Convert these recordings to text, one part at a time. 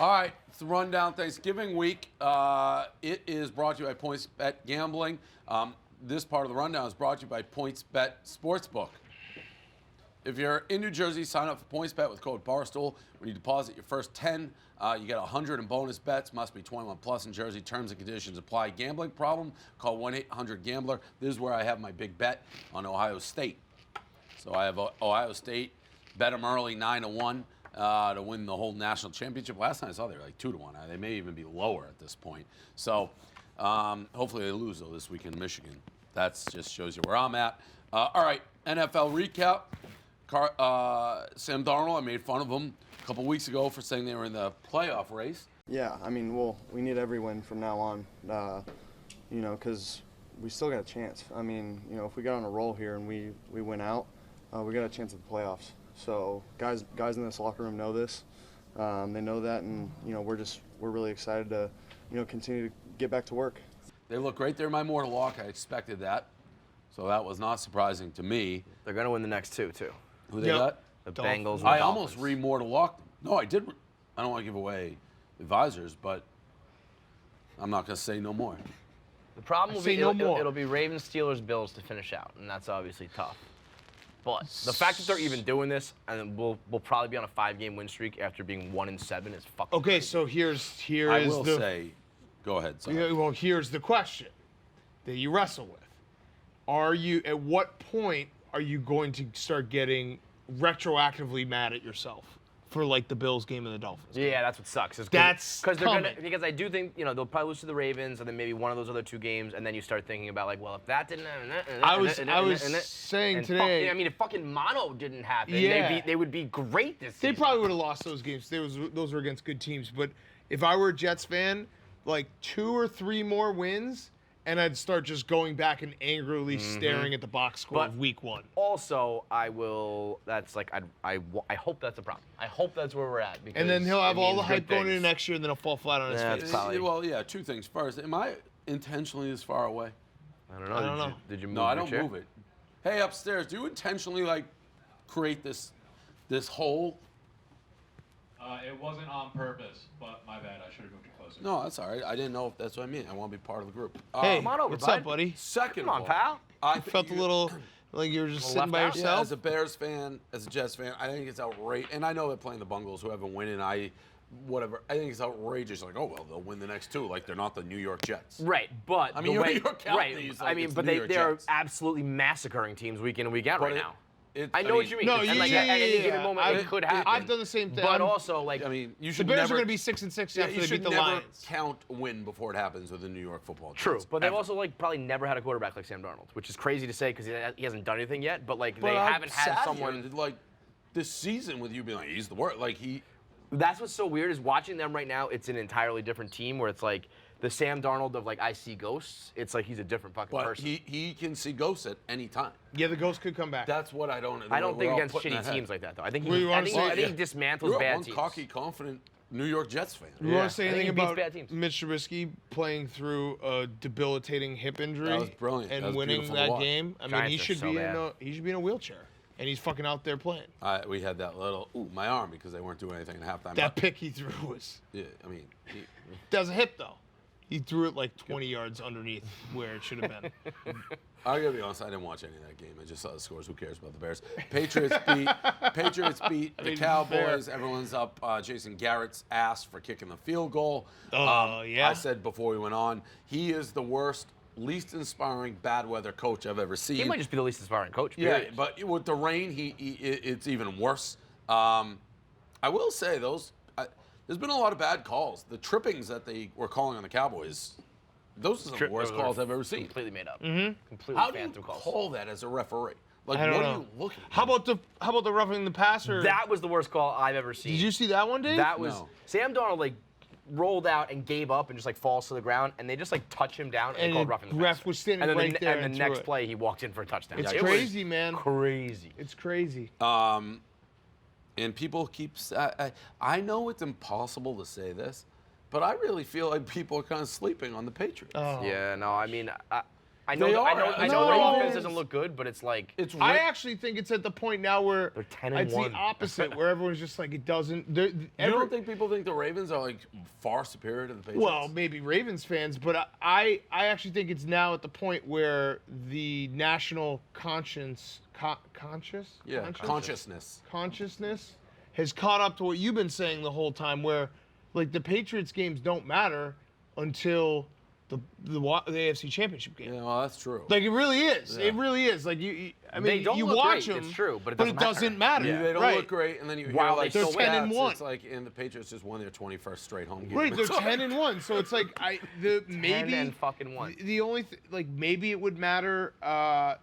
All right, it's the Rundown Thanksgiving week. It is brought to you by PointsBet Gambling. This part of the Rundown is brought to you by PointsBet Sportsbook. If you're in New Jersey, sign up for PointsBet with code Barstool. When you deposit your first 10, you get 100 in bonus bets. Must be 21 plus in Jersey. Terms and conditions apply. Gambling problem? Call 1-800-GAMBLER. This is where I have my big bet on Ohio State. So I have Ohio State. Bet them early 9-1 to win the whole national championship. Last night I saw they were like 2-1. They may even be lower at this point. So hopefully they lose though this week in Michigan. That just shows you where I'm at. All right, NFL recap. Sam Darnold, I made fun of him a couple weeks ago for saying they were in the playoff race. Yeah, I mean, we need every win from now on, because we still got a chance. I mean, if we got on a roll here and we win out, we got a chance at the playoffs. So guys in this locker room know this. They know that, and we're really excited to continue to get back to work. They look great. They're my mortal lock. I expected that, so that was not surprising to me. They're going to win the next two too. Who they got? The Bengals. And I the almost Dolphins. re-mortal locked them. No, I did. I don't want to give away advisors, but I'm not going to say no more. The problem will be no more. it'll be Ravens, Steelers, Bills to finish out, and that's obviously tough. But the fact that they're even doing this, and we'll probably be on a 5-game win streak after being 1-7 is fucking Okay, crazy. so here I is will the say, go ahead. Sorry. Yeah, well, here's the question that you wrestle with. At what point are you going to start getting retroactively mad at yourself for like the Bills game and the Dolphins game? Yeah, that's what sucks. That's coming. Because I do think they'll probably lose to the Ravens and then maybe one of those other two games, and then you start thinking about like, well, if that didn't, I was saying today. If fucking mono didn't happen, Yeah. they would be great this season. They probably would have lost those games. Those were against good teams. But if I were a Jets fan, like 2 or 3 more wins, and I'd start just going back and angrily staring at the box score of week 1. Also, I will. That's like I hope that's a problem. I hope that's where we're at. And then he'll have it all the means hype good going into things. next year, and then he'll fall flat on his Yeah, face. probably. Well, yeah, 2 things. First, am I intentionally this far away? I don't know. I don't know. Did you move No, I your don't chair? move it. Hey, upstairs, do you intentionally like create this hole? It wasn't on purpose, but my bad. I should have moved it closer. No, that's all right. I didn't know if that's what I mean. I want to be part of the group. Hey, Come on over, what's bud. up, buddy? Second Come on, of all, pal. I You felt a little like you were just sitting left by out? Yeah, yourself. as a Bears fan, as a Jets fan, I think it's outrageous. And I know they're playing the Bungles, who haven't won, and I think it's outrageous. Like, oh well, they'll win the next 2. Like they're not the New York Jets. Right, but I mean, the way, you're counting right. these like I mean, it's but New York they're Jets. absolutely massacring teams week in and week out right now. I know mean, what you mean. No, And, yeah, like, yeah, at any yeah, given yeah. moment, it could happen. I've done the same thing. But also, like, I mean, you the should Bears never, are going to be 6-6 yeah, after you they should beat the never Lions. count win before it happens with the New York Football Jets. true. But they've Ever. also like probably never had a quarterback like Sam Darnold, which is crazy to say because he hasn't done anything yet. But like But they I'm haven't had sad someone. here, like this season with you being like he's the worst. Like That's what's so weird is watching them right now. It's an entirely different team where it's like the Sam Darnold of like I see ghosts. It's like he's a different fucking but person. he can see ghosts at any time. Yeah, the ghost could come back. That's what I don't. I don't we're think all against putting shitty ahead. teams like that though. I think Well, you he wanna say- I think he dismantles You're bad one teams. cocky, confident New York Jets fan. You want Yeah. to say I think anything he beats about bad teams. Mitch Trubisky playing through a debilitating hip injury That was brilliant. and That was winning beautiful to that watch. game? I mean, Giants he are should so be bad. he should be in a wheelchair, and he's fucking out there playing. We had that little my arm because they weren't doing anything at halftime. That pick he threw was Yeah, I mean, that was a hit though. He threw it like 20 yards underneath where it should have been. I gotta be honest. I didn't watch any of that game. I just saw the scores. Who cares about the Bears? Patriots beat the mean, Cowboys. fair. Everyone's up Jason Garrett's ass for kicking the field goal. Oh, yeah? I said before we went on, he is the worst, least inspiring bad weather coach I've ever seen. He might just be the least inspiring coach. Yeah, Period. but with the rain, it's even worse. I will say there's been a lot of bad calls. The trippings that they were calling on the Cowboys, those are the worst Those are calls I've ever seen. Completely made up. Completely How do you phantom calls. call that as a referee? Like, I don't what know. are you looking at? How about the roughing the passer? That was the worst call I've ever seen. Did you see that one, Dave? That was No. Sam Darnold like rolled out and gave up and just like falls to the ground and they just like touch him down and, And they called the roughing the ref passer. was standing and then right there and and the threw next it. play he walked in for a touchdown. It's Yeah, it was crazy, man. Crazy. It's crazy. And people keep. I know it's impossible to say this, but I really feel like people are kind of sleeping on the Patriots. Oh. Yeah, no, I mean, I I know. They I are. know. I No, know their no, offense it's- doesn't look good, but it's like It's I Rick- actually think it's at the point now where They're 10 and it's 1. the opposite, where everyone's just like it doesn't. You don't think people think the Ravens are like far superior to the Patriots? Well, maybe Ravens fans, but I actually think it's now at the point where the national consciousness has caught up to what you've been saying the whole time, where like the Patriots games don't matter until the AFC Championship game. Yeah, well, that's true. Like it really is. Yeah. It really is. Like I mean, They don't you look watch great, them. it's true, but it it doesn't doesn't matter. matter. They don't right. look great, and then you hear Wow, like they're the 10 and stats, 1. It's like, and the Patriots just won their 21st straight home game. Right, they're It's like- 10 and 1. So it's like maybe 10 and fucking 1. The only like maybe it would matter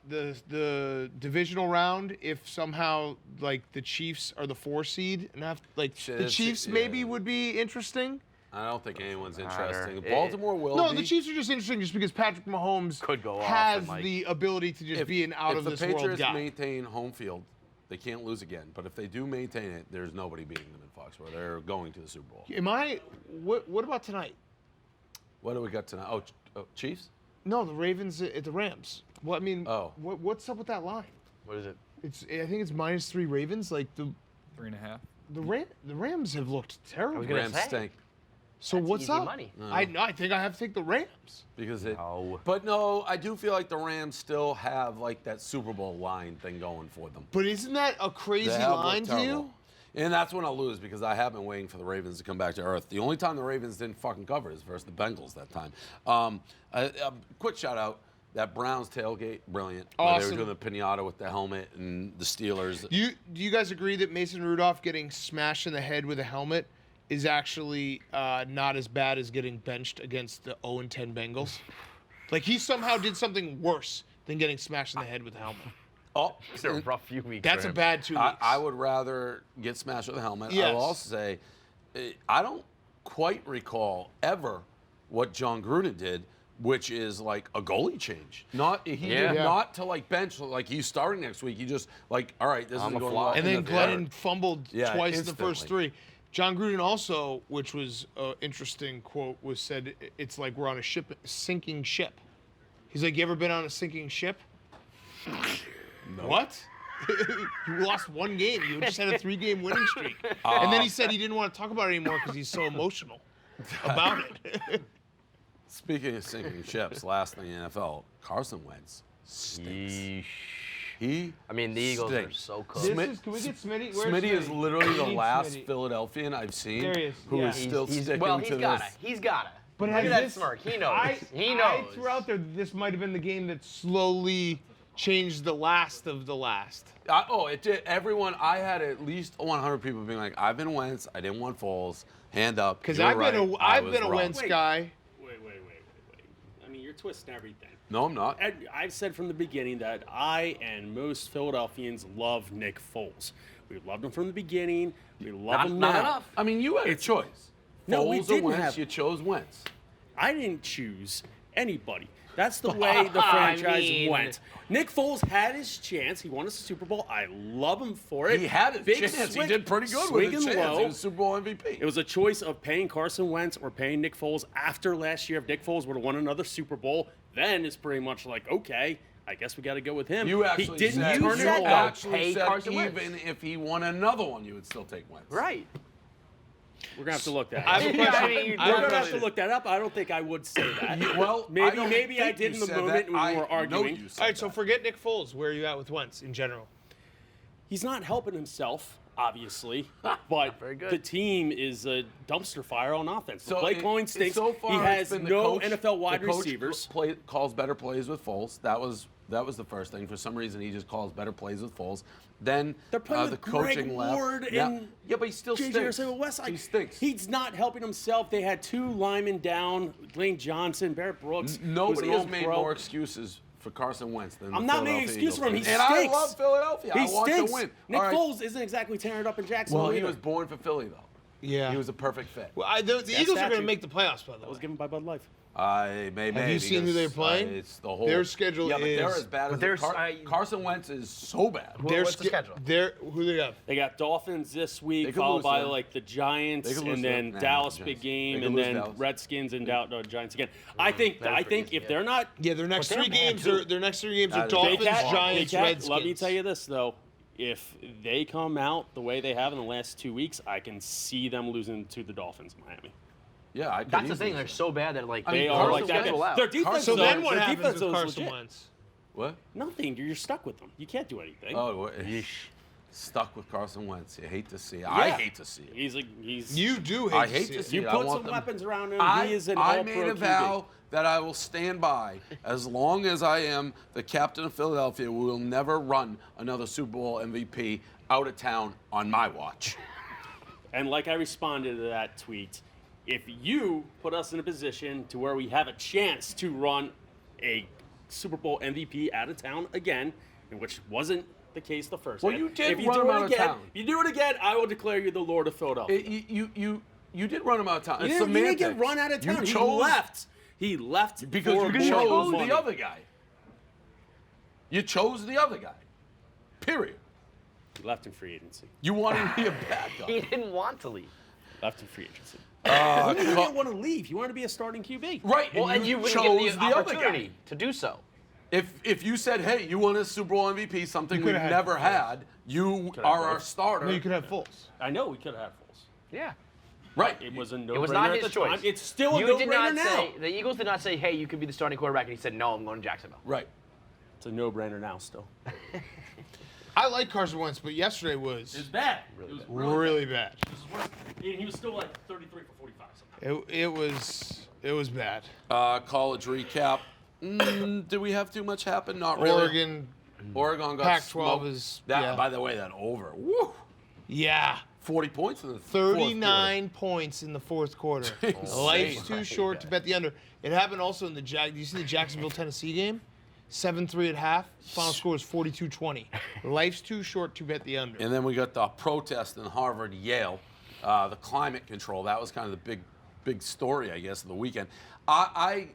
the divisional round if somehow like the Chiefs are the 4 seed and have like the Shit, Chiefs yeah. maybe would be interesting. I don't think anyone's matter. interesting. It- Baltimore will No, be. the Chiefs are just interesting just because Patrick Mahomes Could go off has and, like- the ability to just be an out if of this the world Patriots guy. maintain home field, they can't lose again. But if they do maintain it, there's nobody beating them in Foxborough. They're going to the Super Bowl. What about tonight? What do we got tonight? Oh, Chiefs? No, the Ravens at the Rams. Well, I mean, Oh. what's up with that line? What is it? I think it's -3 Ravens. Like the 3.5. the Rams have looked terrible. gonna Rams say. stink. So That's what's easy up? money. I think I have to take the Rams. Because it. No. But no, I do feel like the Rams still have like that Super Bowl line thing going for them. But isn't that a crazy They have line looked to terrible. you? And that's when I'll lose because I have been waiting for the Ravens to come back to earth. The only time the Ravens didn't fucking cover is versus the Bengals that time. A quick shout out. That Browns tailgate, brilliant. Where Awesome. they were doing the pinata with the helmet and the Steelers. Do you guys agree that Mason Rudolph getting smashed in the head with a helmet is actually not as bad as getting benched against the 0-10 Bengals? Like he somehow did something worse than getting smashed in the head with a helmet. Oh, It's a rough few weeks. That's for a him. bad 2 weeks. I would rather get smashed with a helmet. I Yes. will also say, I don't quite recall ever what John Gruden did, which is like a goalie change. Did Yeah. not to like bench, like he's starting next week. He just like, all right, this I'm is a going flop. well. And then the Glennon fumbled Yeah, twice in the first instantly. 3. John Gruden also, which was an interesting quote, was said, it's like we're on a sinking ship. He's like, you ever been on a sinking ship? No. What? You lost 1 game. You just had a 3-game winning streak. And then he said he didn't want to talk about it anymore because he's so emotional about it. Speaking of sinking ships, last thing in the NFL, Carson Wentz stinks. Yeesh. He I mean, the Eagles are stinks. so cooked. Can we get Smitty? Where's Smitty is literally the We need last Smitty. Philadelphian I've seen There he is, who yeah. is still sticking well, to he's gotta. this. He's gotta. But Look has at that this- smirk. He knows. I He knows. threw out there that this might have been the game that slowly changed the last of the last. It did. Everyone, I had at least 100 people being like, I've been Wentz. I didn't want Foles. Hand up. Because You're I've right. been I I've was been a wrong. Wentz guy. Wait. I mean, you're twisting everything. No, I'm not. And I've said from the beginning that I and most Philadelphians love Nick Foles. We loved him from the beginning. We love him Not now. enough. I mean, you had a choice. No, we Foles or didn't Wentz, have- you chose Wentz. I didn't choose anybody. That's the way the franchise mean- went. Nick Foles had his chance. He won us a Super Bowl. I love him for it. He had his Big chance. swing- He did pretty good swing with his and chance. low. He was Super Bowl MVP. It was a choice of paying Carson Wentz or paying Nick Foles after last year. If Nick Foles would have won another Super Bowl, then it's pretty much like, okay, I guess we got to go with him. You actually he didn't said, turn you it said over. that. actually Pay said Carson even Wentz. if he won another one, you would still take Wentz. Right. We're gonna have to look that I up. have a Yeah, question. I mean, I We're have a gonna have to question. look that up. I don't think I would say that. Well, maybe I did in the moment when we were know arguing. you said All right, so that. forget Nick Foles. Where are you at with Wentz in general? He's not helping himself, obviously, but Very good. the team is a dumpster fire on offense. The So play it- calling stinks. So far, he it's has been the no coach- NFL wide the coach receivers. calls better plays with Foles. That was the first thing. For some reason, he just calls better plays with Foles. Then They're playing the with Greg coaching left. Ward Yeah. and Yeah, but he still J.J. stinks. Arcega-Whiteside. He stinks. He's not helping himself. They had 2 linemen down, Lane Johnson, Barrett Brooks. who's Nobody an has old made pro. more excuses for Carson Wentz than I'm the not making Philadelphia excuses for him. Eagles. He And stinks. I love Philadelphia. He I want stinks. to win. Nick All right. Foles isn't exactly tearing it up in Jacksonville Well, he either. was born for Philly, though. Yeah. He was a perfect fit. Well, the Eagles are going to statue. make the playoffs, by the That way. was given by Bud Light. Have you seen who they're playing? It's the whole. Their schedule yeah, but they're is- as bad as there's- Carson Wentz is so bad. What's the schedule? Who they got? They got Dolphins this They week, could followed lose by them. like the Giants, They could lose and them. then Nah, Dallas Giants. big They game, could and lose then Dallas. Redskins and Giants again. I think if they're not, Yeah, their next they're three bad, games too. are Big Dolphins, Cat- Giants, Redskins. Let me tell you this though. If they come out the way they have in the last 2 weeks, I can see them losing to the Dolphins in Miami. Yeah, I could That's the easily thing. They're see so bad that like They mean, are Carson's like that. schedule out. Their defense, So though, then what their happens defense with is Carson legit. Wentz? What? Nothing. You're stuck with them. You can't do anything. Oh, stuck with Carson Wentz. You hate to see it. I hate to see it. He's. You do hate I to hate see to it. see You it. I put want some them- weapons around him. I He is an I all-pro made a QB. vow that I will stand by as long as I am the captain of Philadelphia. We will never run another Super Bowl MVP out of town on my watch. And like I responded to that tweet, if you put us in a position to where we have a chance to run a Super Bowl MVP out of town again, in which wasn't the case the first Well, time. you did if you run do him it out of again, town. If you do it again, I will declare you the Lord of Philadelphia. You did run him out of town. It's You didn't get semantics. run out of town. You He chose left. He left because for you more chose money. the other guy. You chose the other guy. Period. He left in free agency. You wanted to be a he backup. didn't want to leave. Left in free agency. Uh, He co- didn't want to leave. He wanted to be a starting QB. right, Well, and you wouldn't chose get the other opportunity guy. to do so. If you said, hey, you want a Super Bowl MVP, something You we've could've had never Foles. had, you Could've are had our both. starter. No, you could have Foles. I know we could have had Foles. Yeah. right. It was a no-brainer It was not at his the time. choice. It's still a You did no-brainer not now. say the Eagles did not say, "Hey, you could be the starting quarterback," and he said, "No, I'm going to Jacksonville." Right. It's a no-brainer now still. I like Carson Wentz, but yesterday was bad. Really it was bad. really bad. He was still like 33 for 45 somehow. It was bad. College recap. Did we have too much happen? Not really. Oregon got Pac-12 smoked. is- That, yeah. By the way, that over. Woo! Yeah. 40 points in the 39 points in the fourth quarter. Insane. Life's too short to bet the under. It happened also in the do you see the Jacksonville Tennessee game? 7-3 at half. Final score is 42-20. Life's too short to bet the under. And then we got the protest in Harvard, Yale, the climate control. That was kind of the big story, I guess, of the weekend. I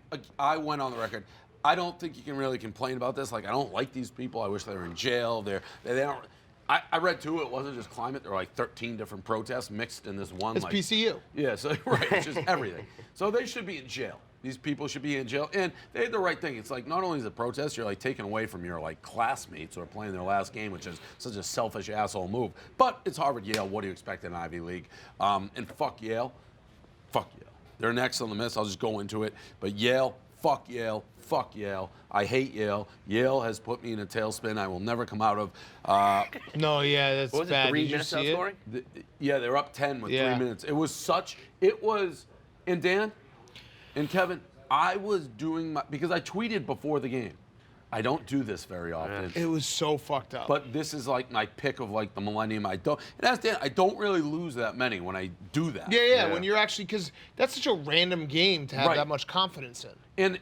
went on the record. I don't think you can really complain about this. Like, I don't like these people. I wish they were in jail. They don't. I read too. It wasn't just climate. There were like 13 different protests mixed in this one. It's like, PCU. Yeah, so right, it's just everything. So they should be in jail. These people should be in jail, and they did the right thing. It's like not only is it a protest, you're like taken away from your like classmates who are playing their last game, which is such a selfish asshole move. But it's Harvard, Yale. What do you expect in Ivy League? And fuck Yale, fuck Yale. They're next on the list. I'll just go into it. But Yale, fuck Yale, fuck Yale. I hate Yale. Yale has put me in a tailspin I will never come out of. No, yeah, that's What was bad. it? 3 Did you minutes see out it? scoring? Yeah, they're up 10 with Yeah. 3 minutes. And Dan and Kevin, I was doing because I tweeted before the game. I don't do this very often. It was so fucked up. But this is like my pick of like the millennium. And as Dan, I don't really lose that many when I do that. yeah, when you're actually, because that's such a random game to have Right. that much confidence in.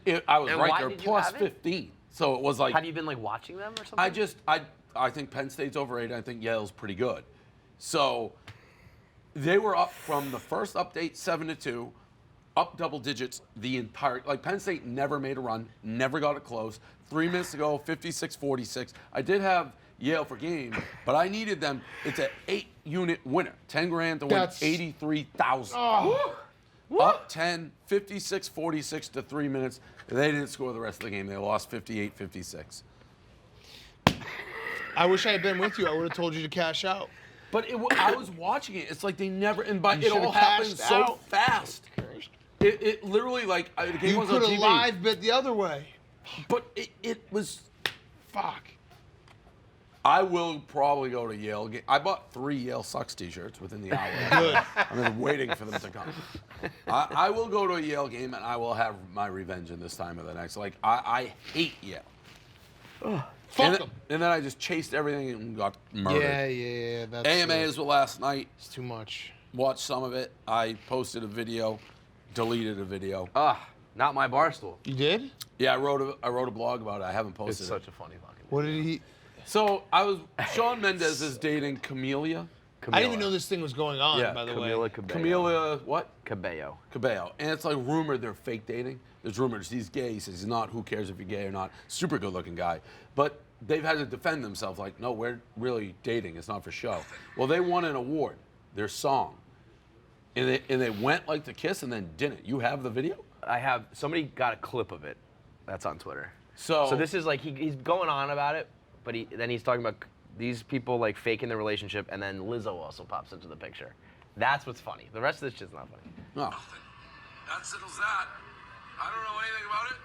And I was And right why there, did you plus have it? 15. So it was like Have you been like watching them or something? I think Penn State's overrated. I think Yale's pretty good. So they were up from the first update 7-2, up double digits the entire. Like Penn State never made a run, never got it close. 3 minutes to go, 56-46. I did have Yale for game, but I needed them. It's an 8-unit winner, 10 grand to win That's- 83,000. Oh, Up 10, 56-46 to 3 minutes. They didn't score the rest of the game. They lost 58-56. I wish I had been with you. I would have told you to cash out. But I was watching it. It's like they never, and by You it all should've happened cashed so out. fast. It literally like the game You was on could have TV. live bet the other way. But it was. Fuck. I will probably go to Yale. I bought 3 Yale Sucks T-shirts within the hour. Good. I've been waiting for them to come. I will go to a Yale game and I will have my revenge in this time of the next. Like I hate Yale. Fuck And, them. and then I just chased everything and got murdered. Yeah. That's AMAs were last night. It's too much. Watched some of it. I posted a video, deleted a video. Not my Barstool. You did? Yeah, I wrote a blog about it. I haven't It's posted such it. a funny fucking. What did he? So Shawn Mendes is dating Camila. I didn't even know this thing was going on, Yeah, by the way. Camila Cabello. Camila, what? Cabello. Cabello. And it's like rumored they're fake dating. There's rumors he's gay. He says he's not. Who cares if you're gay or not? Super good looking guy. But they've had to defend themselves like, no, we're really dating. It's not for show. Well, they won an award, their song. And they went like to kiss and then didn't. You have the video? I have, somebody got a clip of it. That's on Twitter. So this is like, he's going on about it, but then he's talking about these people like faking the relationship, and then Lizzo also pops into the picture. That's what's funny. The rest of this shit's not funny. No. That settles that. I don't know anything about it.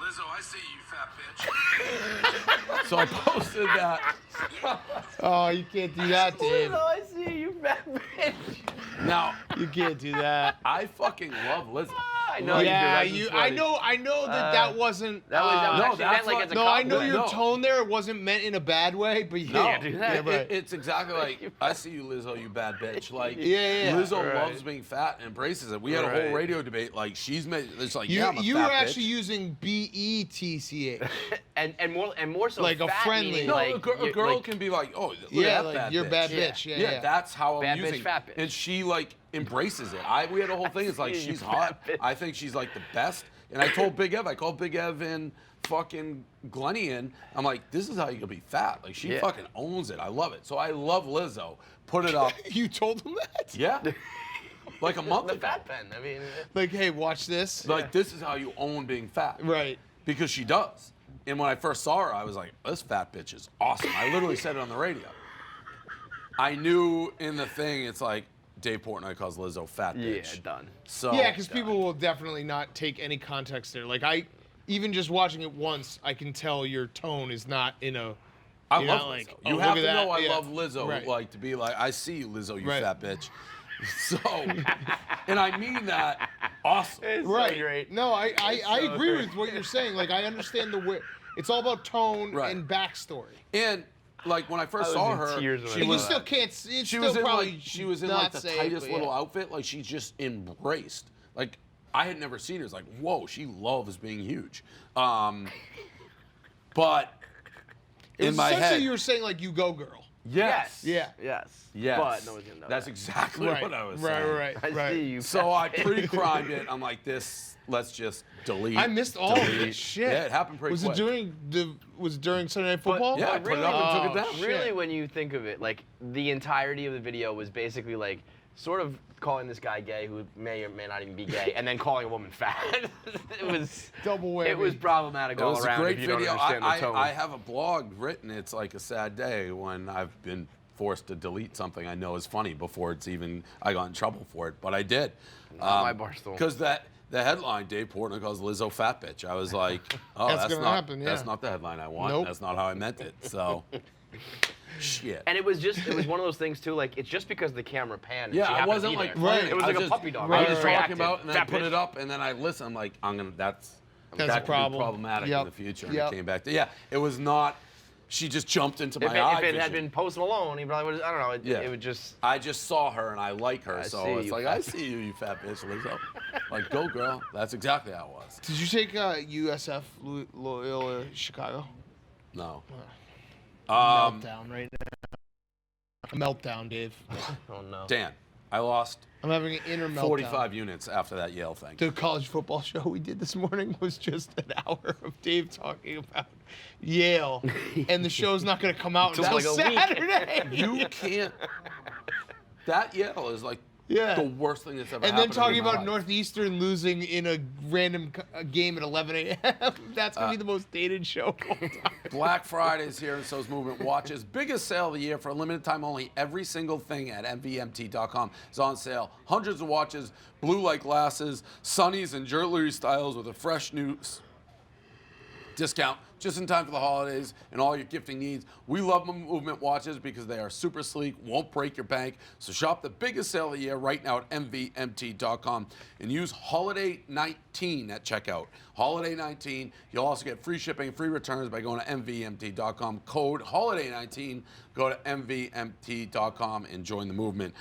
Lizzo, I see you, fat bitch. So I posted that. Oh, you can't do that, Dave. Lizzo, I see you, fat bitch. Now, You can't do that. I fucking love Lizzo. I know Yeah, you do. you. That's I funny. know that wasn't. That was no, actually that's meant like what- it's a No, I know compliment. your No. tone there. It wasn't meant in a bad way, but yeah. No, can't do that. Yeah, right. it's exactly like, I see you, Lizzo, you bad bitch. Like, Yeah. Lizzo Right. loves being fat and embraces it. We had a whole Right. radio debate. Like, she's made, it's like, You, yeah, I'm a you fat were actually bitch. using BETCH. and more so Like a fat friendly- meaning, No, like, a girl like, can be like, oh, look Yeah, at that like bad you're bitch. bad Yeah. bitch. Yeah, Yeah, that's how Bad I'm bitch, using fat bitch. And she like embraces it. We had a whole thing. It's like see you, she's fat hot. bitch. I think she's like the best. And I told Big Ev, I called Big Ev and fucking Glenny in. I'm like, this is how you can be fat. Like she Yeah. fucking owns it. I love it. So I love Lizzo. Put it up. You told him that? Yeah. Like a month the ago. fat pen. I mean, Like, hey, watch this. Like this is how you own being fat. Right. Because she does. And when I first saw her, I was like, this fat bitch is awesome. I literally said it on the radio. I knew in the thing, it's like, Dave Portnoy calls Lizzo fat bitch. yeah, done. So Yeah, because people will definitely not take any context there. Like even just watching it once, I can tell your tone is not in a. I you're love not Lizzo. like, You oh, have look to at know that. I Yeah. love Lizzo, Right. like to be like, I see you, Lizzo, you Right. fat bitch. So, and I mean that awesome. It's Right. so great. No, I so agree great. with what you're saying. Like I understand the way. It's all about tone Right. and backstory. And like when I first I was saw in her, tears when I she And you was saw still can't. It's she still was in probably like she was in not like the safe, tightest but little yeah. outfit. Like she just embraced. Like I had never seen her. It's like, whoa, she loves being huge. But It in was my essentially head, you were saying like you go girl. yes, Yeah. Yes. yes, But no one's gonna know that's that. exactly Right. what I was right. saying. Right. I Right. see you. So I pre-crimed it. I'm like, this. Let's just delete. I missed all of delete. this shit. Yeah, it happened pretty Was quick. it during Sunday Night Football? yeah, I put it up and took it down. shit. Really, when you think of it, like the entirety of the video was basically like sort of calling this guy gay, who may or may not even be gay, and then calling a woman fat. It was Double whammy. It was problematic It all was a around. great if you video. Don't understand the tone. I have a blog written. It's like a sad day when I've been forced to delete something I know is funny before it's even I got in trouble for it, but I did. Not my Barstool. Because the headline, Dave Portnoy calls Lizzo fat bitch. I was like, oh, That's that's gonna not happen, that's yeah. not the headline I want. Nope. That's not how I meant it. So, shit. And it was one of those things too. Like it's just because the camera panned. And Yeah, she I happened to wasn't be like there. Right. playing It was I like a just- puppy dog. I Right, was just talking reacted. about, and then I Fat put bitch. it up, and then I listen. I'm like, That's that a could problem. be problematic Yep. in the future. And Yep. it came back to it was not. She just jumped into my If eye it had vision. been Post Malone, he probably would. I don't know. Yeah. It would just. I just saw her and I like her, I so see it's you, like fat I see you, you fat bitch, Lizzo. Like, go girl. That's exactly how it was. Did you take USF Loyola Chicago? No. Meltdown right now. Meltdown, Dave. Oh no. Dan, I lost I'm having an inner meltdown. 45 units after that Yale thing. The college football show we did this morning was just an hour of Dave talking about Yale, and the show's not going to come out Until until like a week. Saturday. You can't. That Yale is like Yeah. the worst thing that's ever And happened then talking to me in my about life. Northeastern losing in a random game at 11 a.m. That's going to be the most dated show of all time. Black Friday's here, and so's Movement Watches. Biggest sale of the year for a limited time only. Every single thing at mvmt.com is on sale. Hundreds of watches, blue light glasses, sunnies, and jewelry styles with a fresh new discount just in time for the holidays and all your gifting needs. We love Movement Watches because they are super sleek, won't break your bank. So shop the biggest sale of the year right now at mvmt.com and use Holiday 19 at checkout. Holiday 19. You'll also get free shipping and free returns by going to mvmt.com. Code Holiday 19. Go to mvmt.com and join the movement.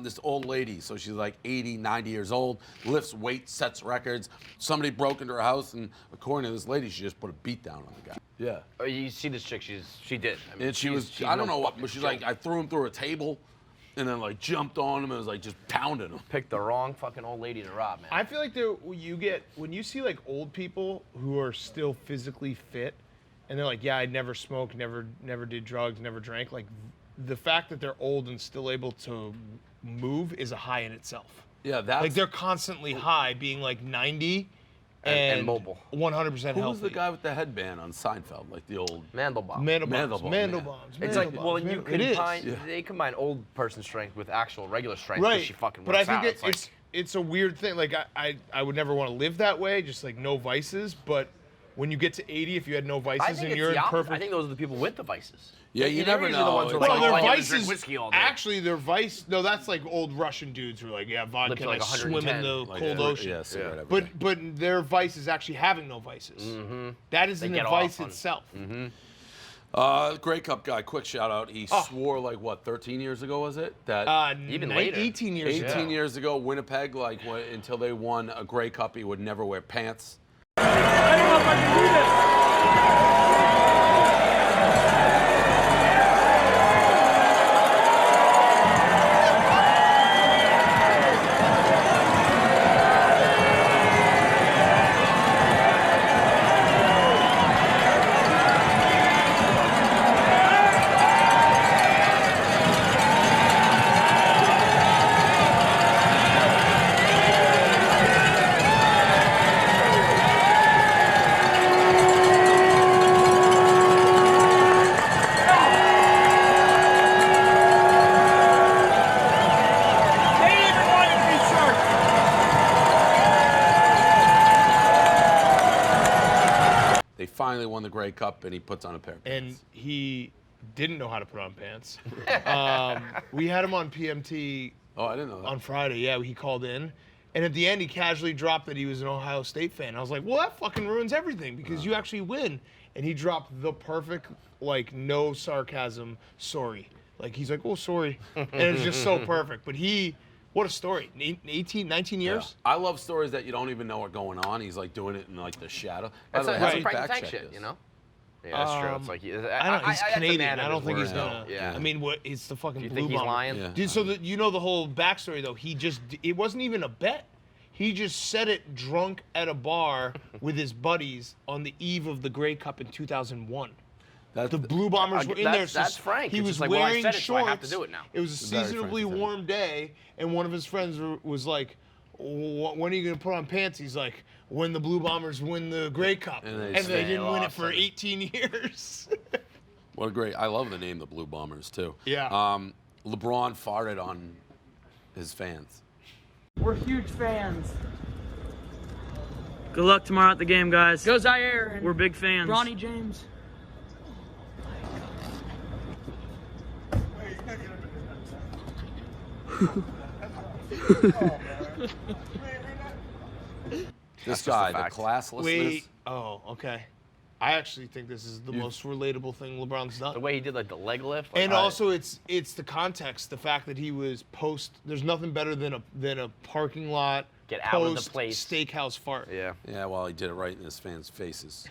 This old lady, so she's like 80, 90 years old, lifts weights, sets records. Somebody broke into her house, and according to this lady, she just put a beat down on the guy. Yeah. Oh, you see this chick? She did. I mean, And she was, she's I don't no know what, fucking but she's joke. like, I threw him through a table. and then like jumped on him and was like just pounding him. Picked the wrong fucking old lady to rob, man. I feel like when you see like old people who are still physically fit, and they're like, yeah, I never smoked, never did drugs, never drank. Like, the fact that they're old and still able to move is a high in itself. Yeah, that's Like, they're constantly high, being like 90 and mobile. 100% healthy. who was the guy with the headband on Seinfeld, like the old Mandelbaum. Mandelbaum, It's like, well, you It is. combine, they combine old person strength with actual regular strength. Right. She fucking but I works think out. it's a weird thing. Like, I would never want to live that way, just like no vices. But when you get to 80, if you had no I vices think and it's you're the in opposite. perfect. I think those are the people with the vices. Yeah, you never They're usually know. The ones who are It's like, Well, oh, their I never drink vices, whiskey all day. actually, their vice. No, that's like old Russian dudes who are like, yeah, vodka, Live to, like, and I swim in 110. the like, cold ocean. Yeah, cigarette every day. But their vice is actually having no vices. Mm-hmm. That isn't get a off vice on- itself. Grey Cup guy, quick shout out. He swore like what, 13 years ago was it? That Even later. 18 years 18 ago. years ago, Winnipeg, like until they won a Grey Cup, he would never wear pants. They finally won the Grey Cup, and he puts on a pair of And pants. he didn't know how to put on pants. We had him on PMT Oh, I didn't know that. on Friday. Yeah, he called in. And at the end, he casually dropped that he was an Ohio State fan. I was like, well, that fucking ruins everything because you actually win. And he dropped the perfect, like, no sarcasm, sorry. Like, he's like, oh, sorry. And it's just so perfect. But what a story. 18, 19 Yeah. years? I love stories that you don't even know are going on. He's like doing it in like the shadow. By That's the way, that's how do you Frank the fact Tank check shit, this? you know? Yeah, that's true. It's Um, like I don't know. He's that's a Canadian. man of I don't his think he's word, gonna. though. Yeah. I mean, what? It's the fucking Do you Blue think he's Bomber. lying? Yeah. Dude, so that you know the whole backstory though. It wasn't even a bet. He just said it drunk at a bar with his buddies on the eve of the Grey Cup in 2001. That's The Blue Bombers were in there. That's Frank. He It's was just like, well, I wearing said it, so I shorts. have to do it now. It was a Very seasonably Frank. warm day, and one of his friends was like, "When are you gonna put on pants?" He's like, "When the Blue Bombers win the Grey Cup," And they and they stay didn't win it off for on it. 18 years. What a great! I love the name, the Blue Bombers too. Yeah. LeBron farted on his fans. We're huge fans. Good luck tomorrow at the game, guys. Go Zaire. We're big fans. Ronnie James. This just a guy, the fact. classlessness. Wait. Oh, okay. I actually think this is the most relatable thing LeBron's done. The way he did like the leg lift. Like, And also, it's the context, the fact that he was There's nothing better than a parking lot. Get out of the post place. Steakhouse fart. yeah. Yeah, well, he did it right in his fans' faces.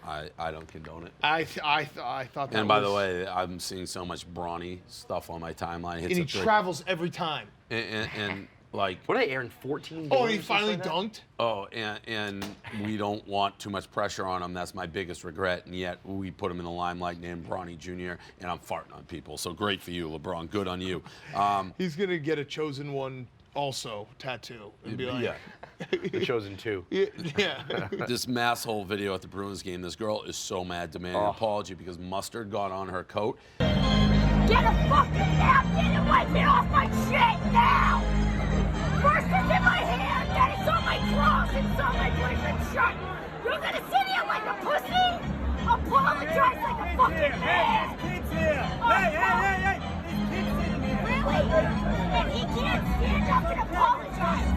I don't condone it. I thought that. And by the was- way, I'm seeing so much brawny stuff on my timeline. and he travels every time. and like, What are they airing 14 games? Oh, and he or something finally like that? dunked. oh, and we don't want too much pressure on him. That's my biggest regret. And yet we put him in the limelight, named Bronny Jr., and I'm farting on people. So great for you, LeBron. Good on you. He's gonna get a chosen one also tattoo and be like, yeah. The Chosen 2. yeah. This masshole video at the Bruins game, this girl is so mad, demanding an apology because mustard got on her coat. Get a fucking napkin and wipe it off my shit now! First it's in my hand, then it's on my clothes, it's on my boyfriend's shirt. You're gonna sit here like a pussy? Apologize like a fucking man! Kids here! Hey! There's kids sitting here! Really? And he can't stand up and apologize!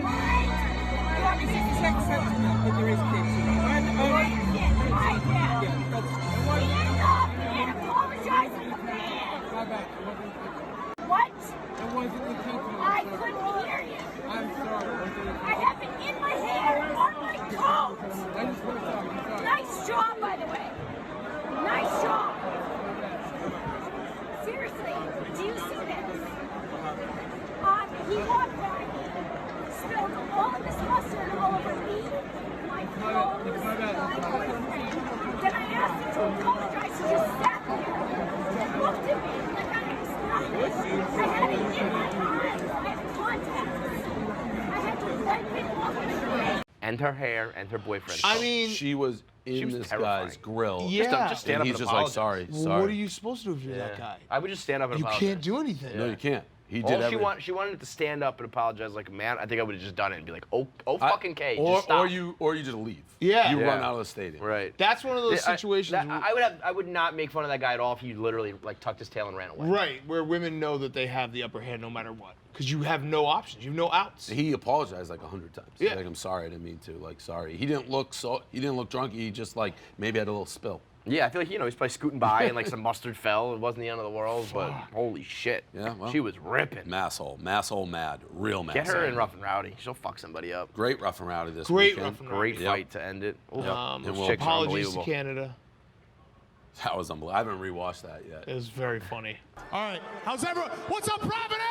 Right? You want me to check something up, but there is kids here. Right? Yeah. Stand up and apologize like a man! My bad. What? It wasn't intentional. Then I asked her to apologize. She just sat there and looked at me like I was nothing. I had it in my eyes. I had contacts. I had to wipe it off my face. And her hair and her boyfriend. I mean, She was in was this terrifying. guy's grill. Yeah. Just stand And up he's and just like, apologize. sorry. what are you supposed to do if you're that guy? I would just stand up and You apologize. can't do anything. No, you can't. He All did she everything. she wanted to stand up and apologize like a man. I think I would have just done it and be like, oh I- fucking K, or, just stop. or you just leave. Yeah. You Yeah. run out of the stadium. Right. That's one of those Yeah, situations. I would not make fun of that guy at all if he literally like tucked his tail and ran away. Right, where women know that they have the upper hand no matter what. Because you have no options. You have no outs. He apologized like 100 times. Yeah. Like, I'm sorry, I didn't mean to. Like, sorry. He didn't look drunk. He just like maybe had a little spill. Yeah, I feel like, he's probably scooting by and like some mustard fell. It wasn't the end of the world, but holy shit. Yeah, well. She was ripping. Masshole mad, real masshole. Get her in rough and rowdy. She'll fuck somebody up. Great rough and rowdy this Great weekend. rough and rowdy. Great Yep. fight to end it. Ooh, And those we'll- chicks are Apologies to unbelievable. Canada. That was unbelievable. I haven't rewatched that yet. It was very funny. All right, how's everyone? What's up, Providence?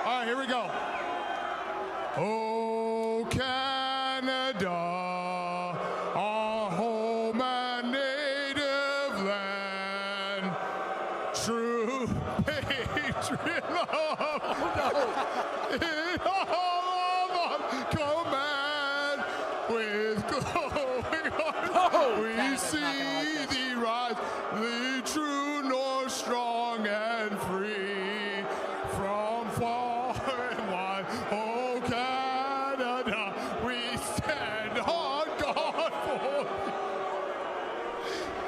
All right, here we go. Oh, Canada, our home and native land, true patriot love, in all of command, with glowing heart, we see thee rise, the true north, strong and free, from far and wide. Oh, Canada, we stand on guard for thee.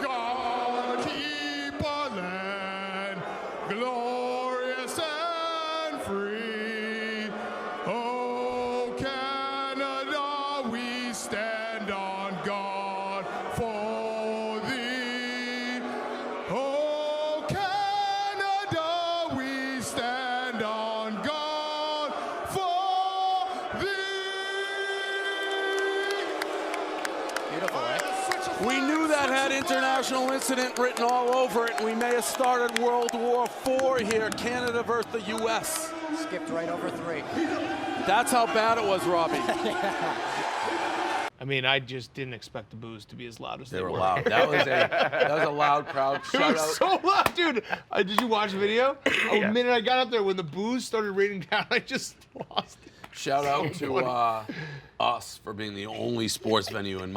God, keep our land glorious and free. Oh, Canada, we stand on guard for thee. Oh, Canada, we stand on guard for thee. We knew that had international incident written all over it. We may have started World War IV here, Canada versus the U.S. Skipped right over 3. That's how bad it was, Robbie. I mean, I just didn't expect the boos to be as loud as They were loud. That was a loud crowd. It Shout was out. so loud, dude. Did you watch the video? The minute I got up there, when the boos started raining down, I just lost it. Shout out to us for being the only sports venue to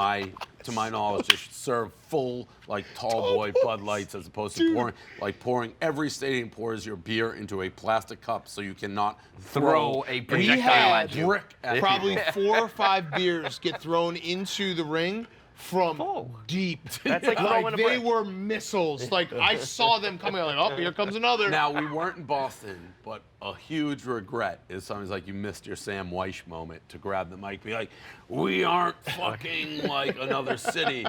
my knowledge to serve full like tall boy Bud Lights as opposed to pouring every stadium pours your beer into a plastic cup so you cannot throw a We projectile had at you. brick at probably people. 4 or 5 beers get thrown into the ring from deep. That's like throwing a they brick. were missiles. Like I saw them coming. I'm like, oh, here comes another. Now we weren't in Boston, but a huge regret is sometimes like you missed your Sam Weish moment to grab the mic, be like, "We aren't fucking like another city.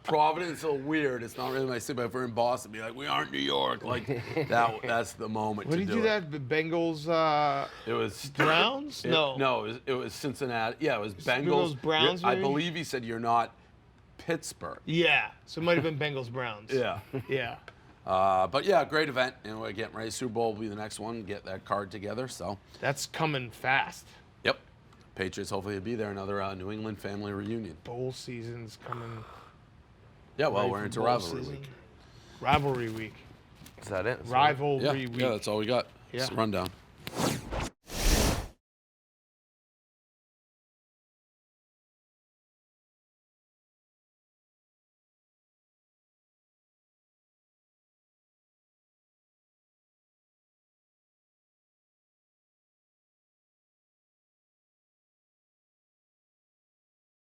Providence is so weird. It's not really my city, but if we're in Boston, be like, we aren't New York. Like that's the moment What to did do you do it. that? The Bengals. It was Browns? No. it was Cincinnati. Yeah, it was Bengals, Bengals. Browns, I maybe? believe he said you're not Pittsburgh. Yeah. So it might have been Bengals Browns. Yeah. Yeah. But yeah, great event. And we're getting ready. Super Bowl will be the next one. Get that card together. So. That's coming fast. Yep. Patriots hopefully will be there. Another New England family reunion. Bowl season's coming. Yeah, well, Ready we're for into bowl rivalry season. week. Rivalry week. Is that it? Rivalry Yeah, week. yeah, that's all we got. Yeah. It's a rundown.